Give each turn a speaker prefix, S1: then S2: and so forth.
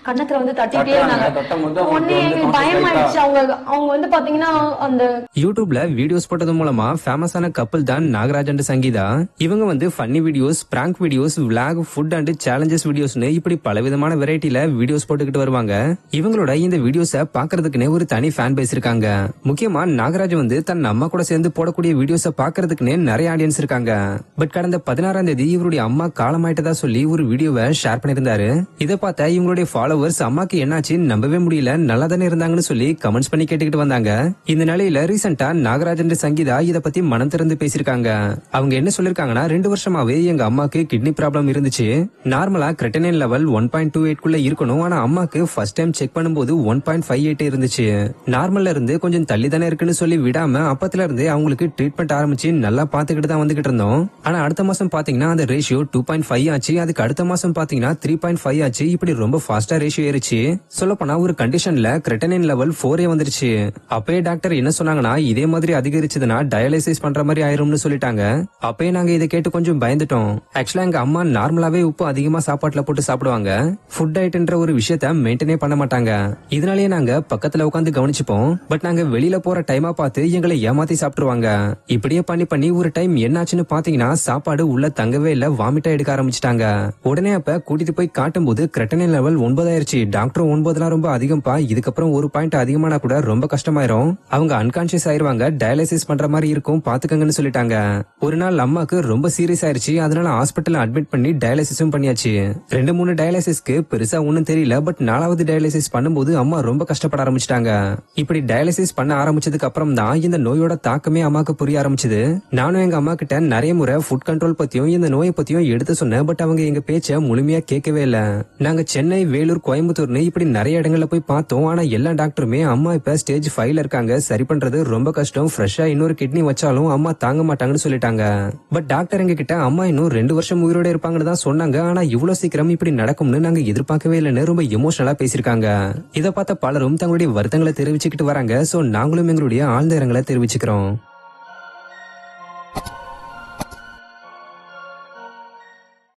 S1: கண்ணத்துல வந்து தட்டிட்டே இருந்தாங்க. உடனே எங்களுக்கு பயமாயிடுச்சு. அவங்க வந்து பாத்தீங்கன்னா அந்த
S2: யூடியூப்ல வீடியோஸ் போட்டது மூலமா ஃபேமஸான கப்பல் தான் நாகராஜ் அண்ட் சங்கீதா. இவங்க வந்து funny videos, prank videos, vlog, food and challenges வீடியோஸ்னு இப்படி பலவிதமான வெரைட்டில வீடியோஸ் போட்டுக்கிட்டு வருவாங்க. இவங்களோட இந்த வீடியோஸை பாக்குறதுக்குன்னு ஒரு தனி ஃபேன் பேஸ் இருக்காங்க. முக்கியமா நாகராஜ் வந்து தன் அம்மா கூட சேர்ந்து போடக்கூடிய வீடியோஸை பாக்குறதுக்குன்னு நிறைய ஆடியன்ஸ் இருக்காங்க. பட் கடந்த 16ஆம் தேதி இவருடைய அம்மா காலமாயிட்டதா சொல்லி ஒரு வீடியோவை ஷேர் பண்ணிருந்தாரு. இதை பார்த்த இவங்களுடைய ஃபாலோவர்ஸ் அம்மாக்கு என்னாச்சு நம்பவே முடியல, நல்லா தானே இருந்தாங்கன்னு சொல்லி கமெண்ட்ஸ் பண்ணி கேட்டுக்கிட்டு வந்தாங்க. இந்த நிலையில ரீசெண்டா நாகராஜ் அண்ட் சங்கீதா இத பத்தி மனம் திறந்து பேசிருக்காங்க. அவங்க என்ன சொல்லிருக்காங்கன்னா, 2 வருஷமாவே எங்க அம்மாக்கு கிட்னி ப்ராப்ளம் இருந்துச்சு. நார்மலா கிரெட்டினின் லெவல் 1.28 குள்ள இருக்கணும். ஆனா அம்மாக்கு ஃபர்ஸ்ட் டைம் செக் பண்ணும்போது 1.58 இருந்துச்சு. நார்மல்ல இருந்து கொஞ்சம் தள்ளி தானே இருக்குன்னு சொல்லி விடாம அப்பத்துல இருந்து அவங்களுக்கு ட்ரீட்மெண்ட் ஆரம்பிச்சு நல்லா பாத்துக்கிட்டு தான் வந்துகிட்டு இருந்தோம். ஆனா அடுத்த மாசம் பாத்தீங்கன்னா அந்த ரேஷியோ 2.5 ஆச்சு. அதுக்கு அடுத்த மாசம் பாத்தீங்கன்னா 3.5 ஆச்சு. இப்படி ரொம்ப ஃபாஸ்டா ரேஷியோ ஏறிச்சு. சொல்ல போனா ஒரு கண்டிஷன்ல கிரெட்டினின் லெவல் 4 வந்துருச்சு. அப்பயே டாக்டர் என்ன சொன்னாங்கன்னா, இதே மாதிரி அதிகரிச்சதுன்னா டயாலிசிஸ் பண்ற மாதிரி ஆயிரும்னு சொல்லிட்டாங்க. அப்பயே நாங்க இதை கேட்டு கொஞ்சம் பயந்துட்டோம். ஆக்சுவலா எங்க அம்மா நார்மலாவே உப்பு அதிகமா சாப்பாட்டுல போட்டு சாப்பிடுவாங்க. ஃபுட் டயட்ன்ற ஒரு விஷயத்த மெயின்டைனே பண்ண மாட்டாங்க. இதனாலேயே நாங்க பக்கத்துல உட்காந்து கவனிச்சுப்போம். பட் நாங்க வெளியில போற டைமா பார்த்து எங்களை ஏமாத்தி சாப்பிட்டுருவாங்க. இப்படியே பண்ணி ஒரு டைம் என்னாச்சுன்னு பாத்தீங்கன்னா, சாப்பாடு உள்ள தங்கவே இல்ல, வாமிட்டா எடுக்க ஆரம்பிச்சிட்டாங்க. உடனே அப்ப கூட்டிட்டு போய் காட்டும் போது கிரெட்டினின் லெவல் 9 ஆயிருச்சு. டாக்டர் 9 ரொம்ப அதிகம்பா, இதுக்கப்புறம் ஒரு பாயிண்ட் அதிகமானா கூட ரொம்ப கஷ்டமாயிரும், அவங்க அன்கான்சியஸ் ஆயிருவாங்க, டயாலிசிஸ் பண்ற மாதிரி இருக்கும், பாத்துக்கங்கன்னு சொல்லிட்டாங்க. ஒரு நாள் அம்மாக்கு ரொம்ப சீரியஸ் ஆயிருச்சு. அதனால ஹாஸ்பிட்டல் அட்மிட் பண்ணி டயாலிசிஸும் பண்ணியாச்சு. 2-3 டயாலிசிஸ்க்கு பெருசா ஒண்ணும் தெரியல. பட் 4வது டயாலிசிஸ் பண்ணும்போது அம்மா ரொம்ப கஷ்டப்பட ஆரம்பிச்சிட்டாங்க. இப்படி டயாலிசிஸ் பண்ண ஆரம்பிச்சதுக்கு அப்புறம் தான் இந்த நோயோட தாக்கமே அம்மாக்கு புரிய ஆரம்பிச்சது. நானும் எங்க அம்மா கிட்ட நிறைய முறை ஃபுட் கண்ட்ரோல் பத்தியும் இந்த நோயை பத்தியும் எடுத்து சொன்னேன். பட் அவங்க எங்க பேச்ச முழுமையா கேட்கவே இல்ல. நாங்க சென்னை, வேலூர், கோயம்புத்தூர்னு இப்படி நிறைய இடங்கள்ல போய் பார்த்தோம். ஆனா எல்லா டாக்டருமே அம்மா இப்ப ஸ்டேஜ் 5ல இருக்காங்க, சரி பண்றது ரொம்ப கஷ்டம், ஃப்ரெஷ்ஷா இன்னொரு கிட்னி வச்சாலும் அம்மா தாங்க மாட்டாங்கன்னு சொல்லிட்டாங்க. பட் டாக்டர் எங்க கிட்ட அம்மா இன்னும் 2 வருஷம் உயிரோட இருப்பாங்கன்னு தான் சொன்னாங்க. ஆனா இவ்வளவு சீக்கிரம் இப்படி நடக்கும்னு நாங்க எதிர்பார்க்கவே இல்லைன்னு ரொம்ப எமோஷனலா பேசிருக்காங்க. இதை பார்த்த பலரும் தங்களுடைய வருத்தங்களை தெரிவிச்சுக்கிட்டு வராங்க. சோ நாங்களும் எங்களுடைய ஆழ்ந்த இரங்கலை தெரிவிச்சுக்கிறோம்.